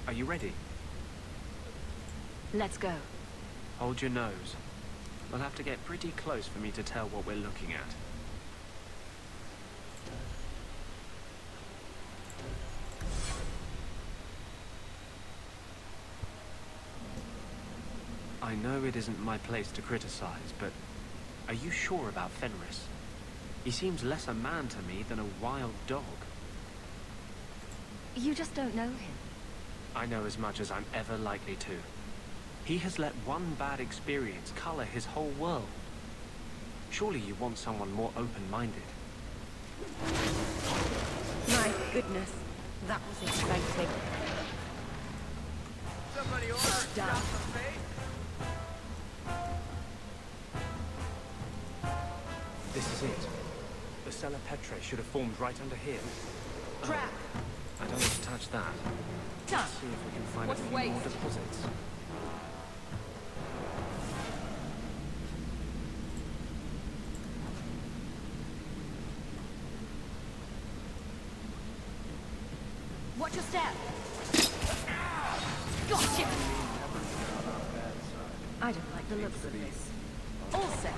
Are you ready? Let's go. Hold your nose. We'll have to get pretty close for me to tell what we're looking at. I know it isn't my place to criticize, but are you sure about Fenris? He seems less a man to me than a wild dog. You just don't know him. I know as much as I'm ever likely to. He has let one bad experience color his whole world. Surely you want someone more open-minded. My goodness, that was exciting. Somebody order Done. This is it. The cellar Petre should have formed right under here. Trap! I don't want to touch that. Done. Let's see if we can find What a few waste? more deposits. Watch your step! Gotcha! I don't like the looks of this. All set.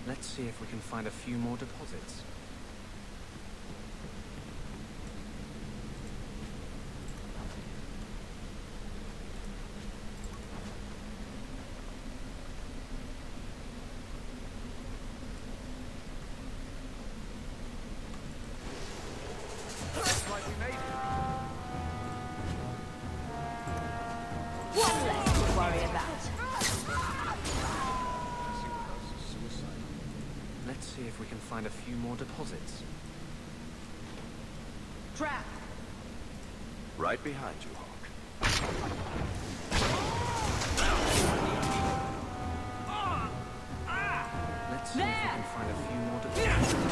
Let's see if we can find a few more deposits. Looks like we made it. One less to worry about. Let's see if we can find a few more deposits. Trap! Right behind you, Hawk. Let's see if we can find a few more deposits.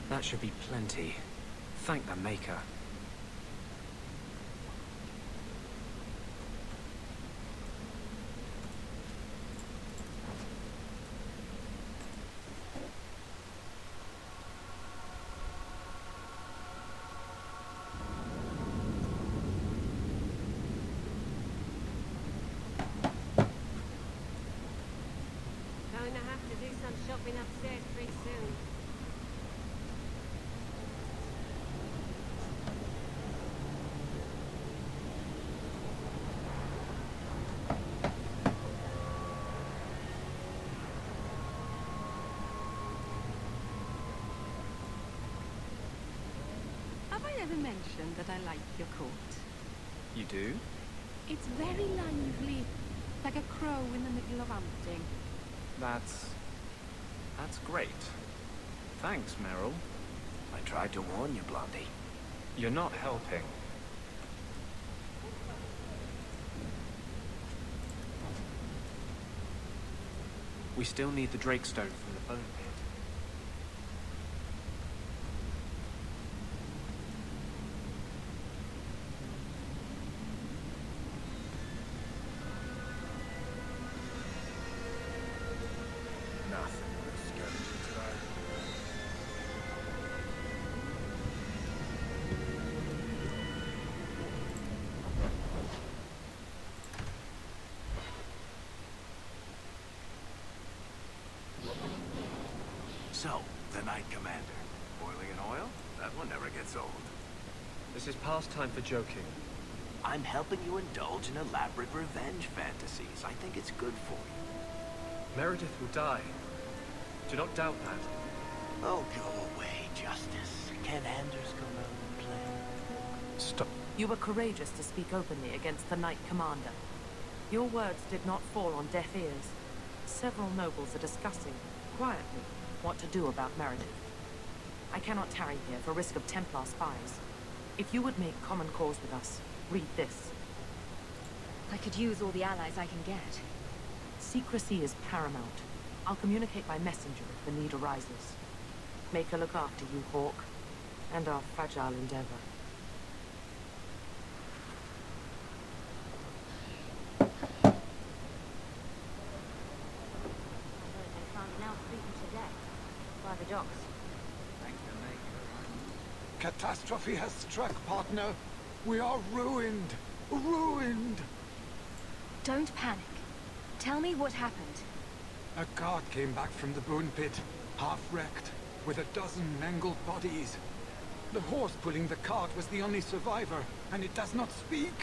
That should be plenty. Thank the Maker. Going to have to do some shopping upstairs pretty soon. Have I ever mentioned that I like your coat? You do? It's very lively, like a crow in the middle of hunting. That's great. Thanks, Meryl. I tried to warn you, Blondie. You're not helping. We still need the Drakestone from the bone pit. Nothing worth scavenging today. So, the Knight Commander. Boiling in oil? That one never gets old. This is past time for joking. I'm helping you indulge in elaborate revenge fantasies. I think it's good for you. Meredith will die. Do not doubt that. Oh, go away, Justice. Can Anders come out and play? Stop. You were courageous to speak openly against the Knight Commander. Your words did not fall on deaf ears. Several nobles are discussing, quietly, what to do about Meredith. I cannot tarry here for risk of Templar spies. If you would make common cause with us, read this. I could use all the allies I can get. Secrecy is paramount. I'll communicate by messenger if the need arises. Maker look after you, Hawk, and our fragile endeavor. They found an elf beaten to death by the docks. Catastrophe has struck, partner. We are ruined. Ruined! Don't panic. Tell me what happened. A cart came back from the bone pit, half-wrecked, with a dozen mangled bodies. The horse pulling the cart was the only survivor, and it does not speak.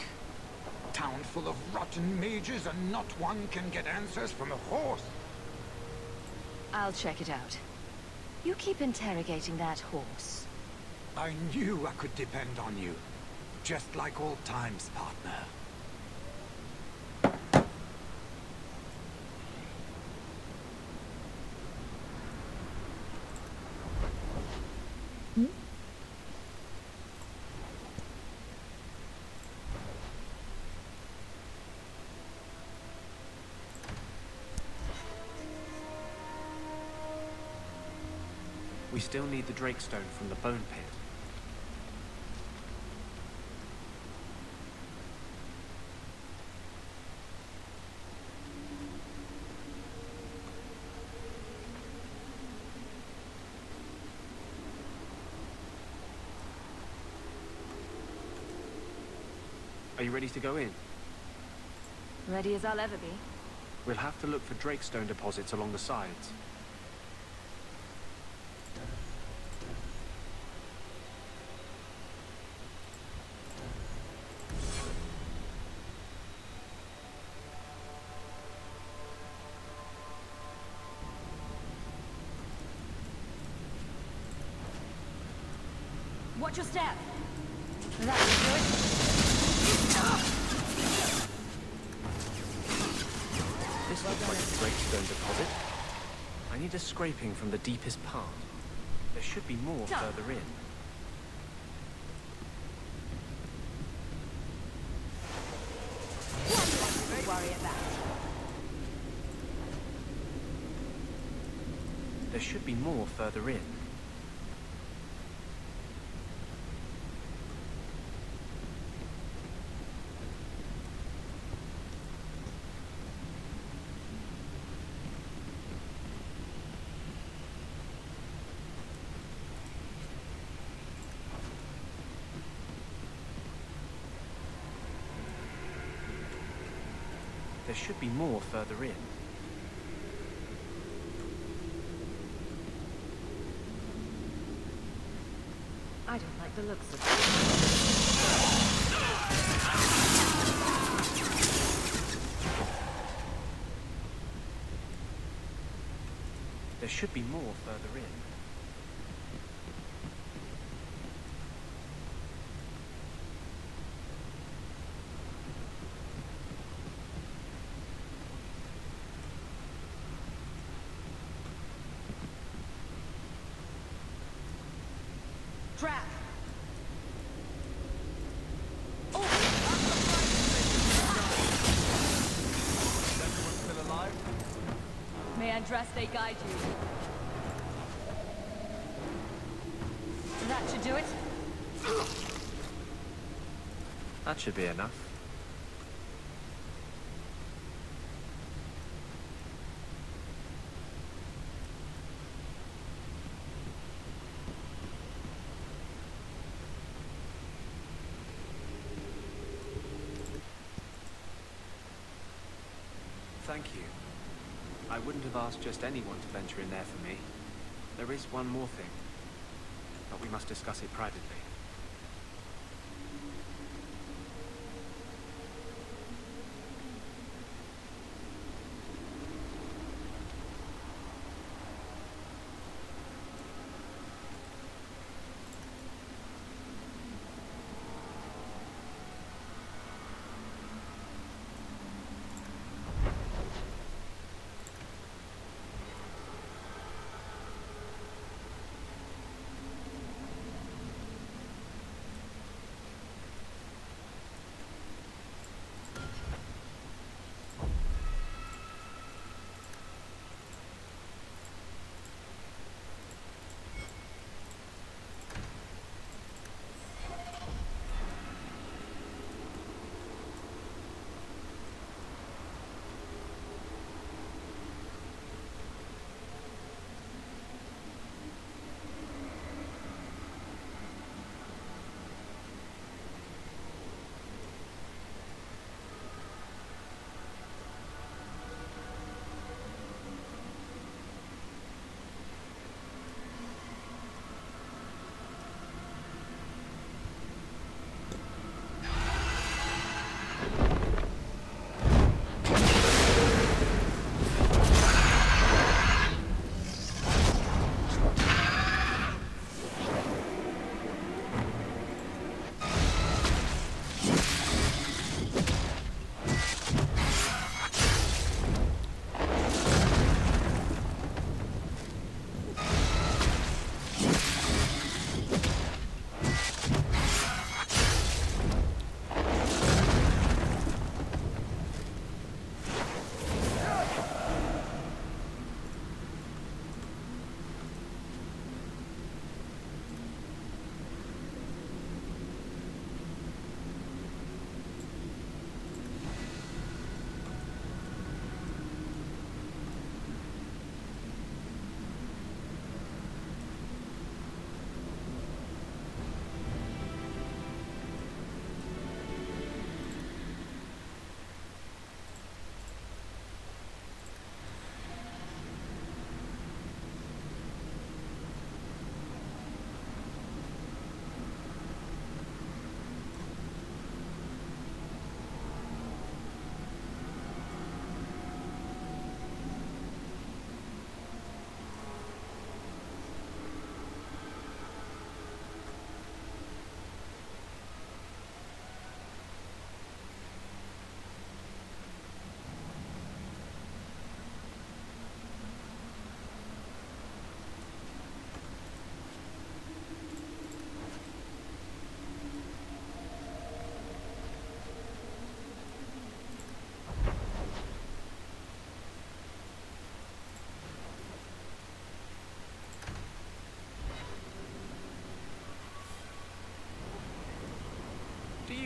Town full of rotten mages, and not one can get answers from a horse. I'll check it out. You keep interrogating that horse. I knew I could depend on you. Just like old times, partner. We still need the Drakestone from the bone pit. Are you ready to go in? Ready as I'll ever be. We'll have to look for Drakestone deposits along the sides. Watch your step. That should do it. This looks like a Drakestone deposit. I need a scraping from the deepest part. There should be more further in. Don't worry about it. There should be more further in. There should be more further in. I don't like the looks of it. There should be more further in. Trap! Still alive? May Andraste guide you. That should do it. That should be enough. Thank you. I wouldn't have asked just anyone to venture in there for me. There is one more thing, but we must discuss it privately.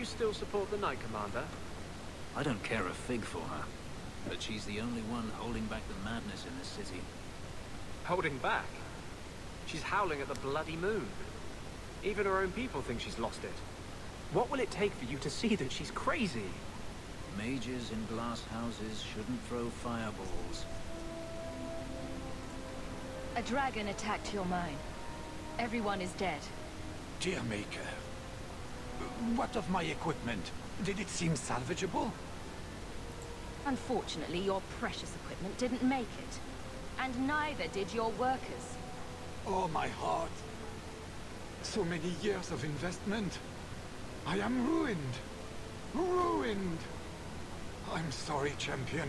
still support the Knight Commander? I don't care a fig for her, but she's the only one holding back the madness in this city. Holding back? She's howling at the bloody moon. Even her own people think she's lost it. What will it take for you to see that she's crazy? Mages in glass houses shouldn't throw fireballs. A dragon attacked your mine. Everyone is dead. Dear Maker, what of my equipment? Did it seem salvageable? Unfortunately, your precious equipment didn't make it. And neither did your workers. Oh, my heart. So many years of investment. I am ruined. Ruined. I'm sorry, champion.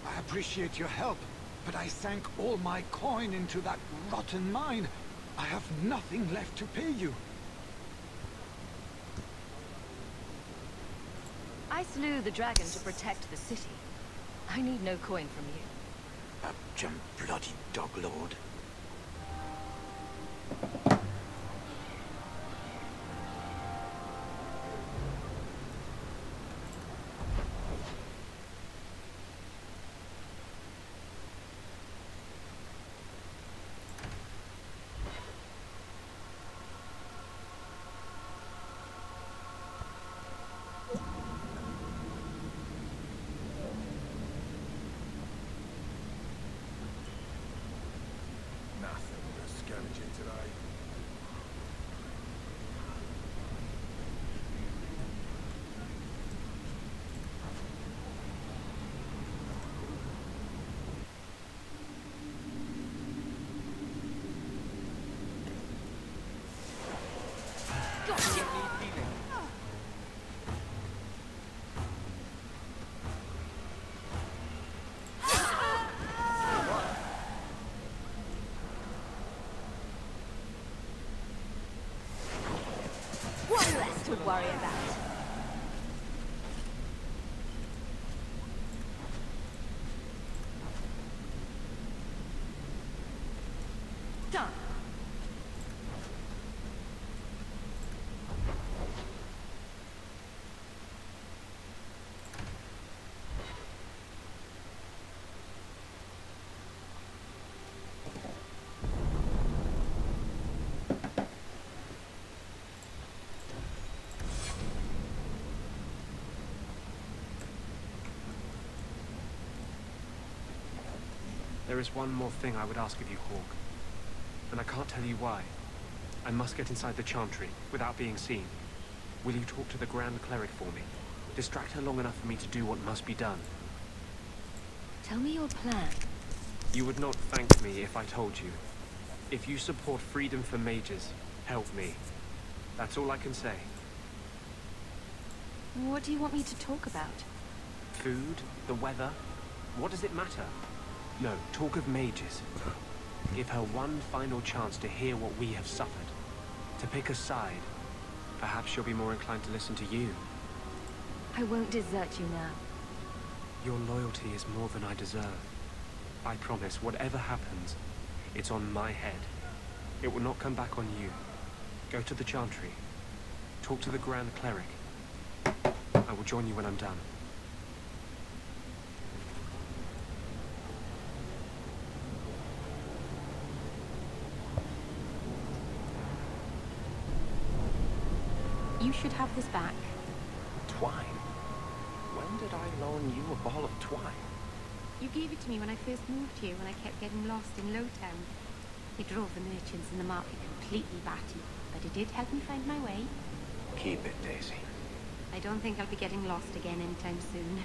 I appreciate your help, but I sank all my coin into that rotten mine. I have nothing left to pay you. I slew the dragon to protect the city. I need no coin from you. A jump bloody dog lord. Nothing but scavenging today. One less to worry about. Done. There is one more thing I would ask of you, Hawk. And I can't tell you why. I must get inside the Chantry, without being seen. Will you talk to the Grand Cleric for me? Distract her long enough for me to do what must be done. Tell me your plan. You would not thank me if I told you. If you support freedom for mages, help me. That's all I can say. What do you want me to talk about? Food? The weather? What does it matter? No, talk of mages. Give her one final chance to hear what we have suffered. To pick a side. Perhaps she'll be more inclined to listen to you. I won't desert you now. Your loyalty is more than I deserve. I promise, whatever happens, it's on my head. It will not come back on you. Go to the Chantry. Talk to the Grand Cleric. I will join you when I'm done. You should have this back. Twine? When did I loan you a ball of twine? You gave it to me when I first moved here, when I kept getting lost in Lowtown. It drove the merchants in the market completely batty, but it did help me find my way. Keep it, Daisy. I don't think I'll be getting lost again anytime soon.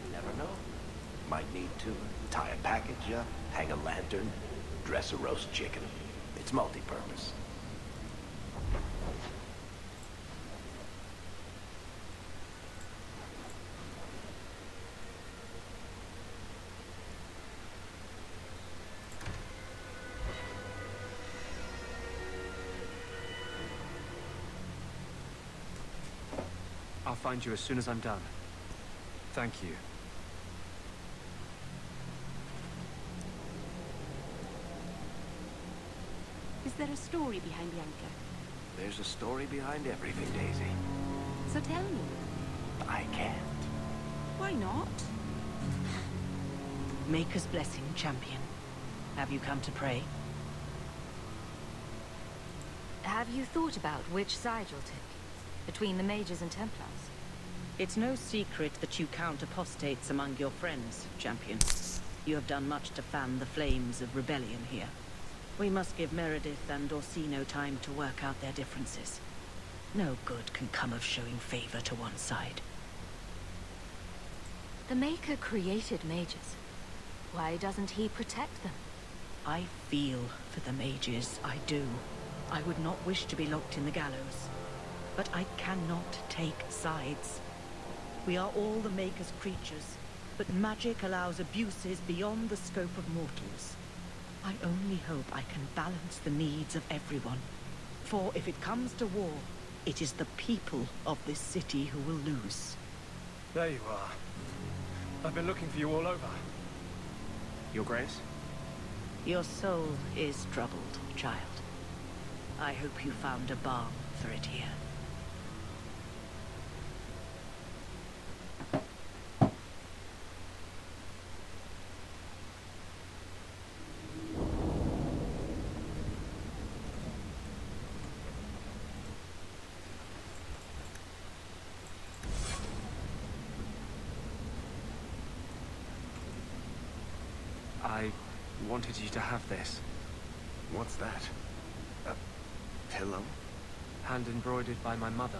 You never know. Might need to tie a package up, hang a lantern, dress a roast chicken. It's multi-purpose. I'll find you as soon as I'm done. Thank you. Is there a story behind the anchor? There's a story behind everything, Daisy. So tell me, I can't. why not? Maker's blessing, champion. Have you come to pray? Have you thought about which side you'll take? Between the mages and Templars? It's no secret that you count apostates among your friends, champion. You have done much to fan the flames of rebellion here. We must give Meredith and Orsino time to work out their differences. No good can come of showing favor to one side. The Maker created mages. Why doesn't he protect them? I feel for the mages, I do. I would not wish to be locked in the gallows. But I cannot take sides. We are all the Maker's creatures, but magic allows abuses beyond the scope of mortals. I only hope I can balance the needs of everyone. For if it comes to war, it is the people of this city who will lose. There you are. I've been looking for you all over. Your Grace? Your soul is troubled, child. I hope you found a balm for it here. I wanted you to have this. What's that? A pillow? Hand embroidered by my mother.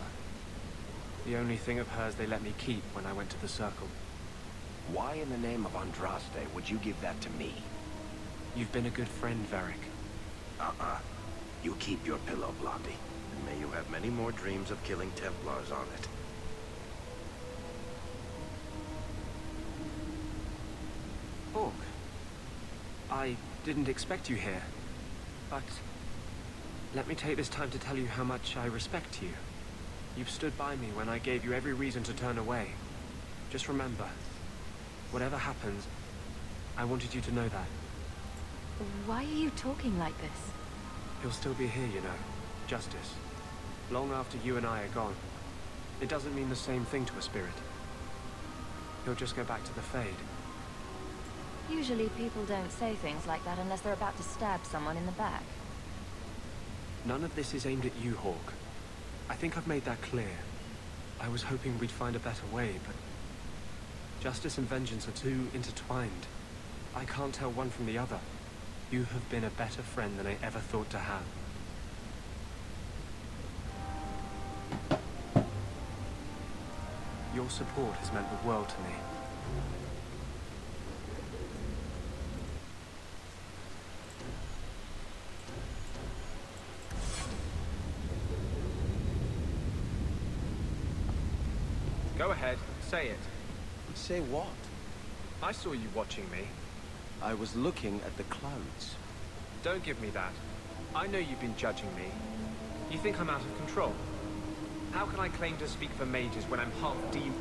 The only thing of hers they let me keep when I went to the Circle. Why in the name of Andraste would you give that to me? You've been a good friend, Varric. You keep your pillow, Blondie. And may you have many more dreams of killing Templars on it. Orc. I didn't expect you here, but let me take this time to tell you how much I respect you. You've stood by me when I gave you every reason to turn away. Just remember, whatever happens, I wanted you to know that. Why are you talking like this? He'll still be here, you know. Justice. Long after you and I are gone. It doesn't mean the same thing to a spirit. He'll just go back to the Fade. Usually people don't say things like that unless they're about to stab someone in the back. None of this is aimed at you, Hawk. I think I've made that clear. I was hoping we'd find a better way, but justice and vengeance are too intertwined. I can't tell one from the other. You have been a better friend than I ever thought to have. Your support has meant the world to me. Go ahead, say it. Say what? I saw you watching me. I was looking at the clouds. Don't give me that. I know you've been judging me. You think I'm out of control? How can I claim to speak for mages when I'm half demon?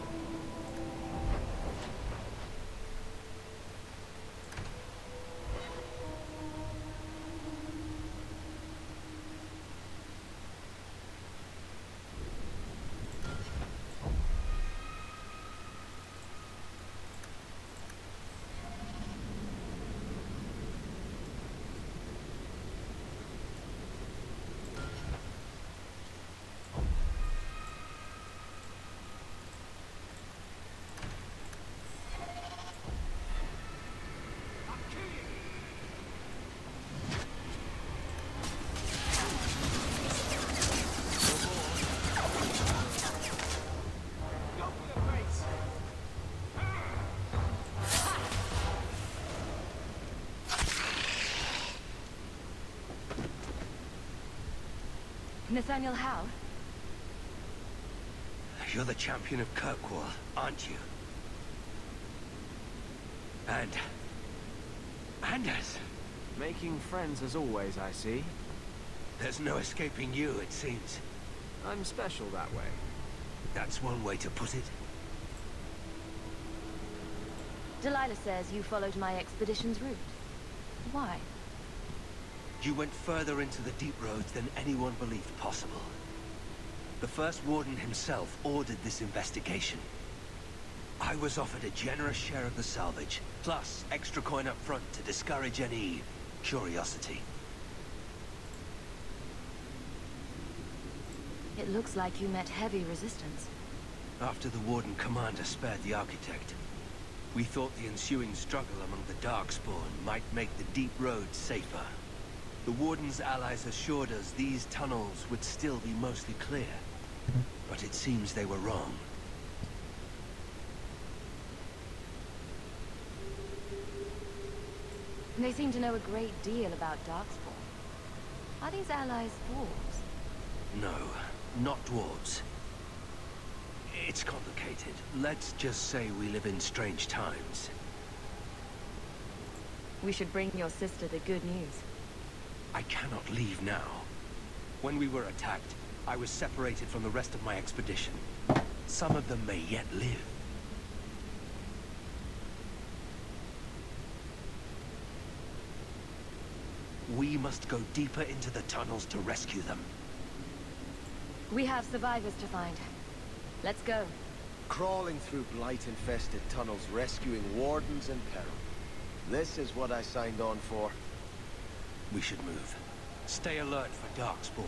Nathaniel Howe? You're the champion of Kirkwall, aren't you? And Anders. Making friends as always, I see. There's no escaping you, it seems. I'm special that way. That's one way to put it. Delilah says you followed my expedition's route. Why? You went further into the deep roads than anyone believed possible. The first warden himself ordered this investigation. I was offered a generous share of the salvage, plus extra coin up front to discourage any curiosity. It looks like you met heavy resistance. After the Warden Commander spared the Architect, we thought the ensuing struggle among the Darkspawn might make the deep roads safer. The Warden's allies assured us these tunnels would still be mostly clear, but it seems they were wrong. They seem to know a great deal about Darkspawn. Are these allies dwarves? No, not dwarves. It's complicated. Let's just say we live in strange times. We should bring your sister the good news. I cannot leave now. When we were attacked, I was separated from the rest of my expedition. Some of them may yet live. We must go deeper into the tunnels to rescue them. We have survivors to find. Let's go. Crawling through blight-infested tunnels, rescuing wardens in peril. This is what I signed on for. We should move. Stay alert for Darkspawn.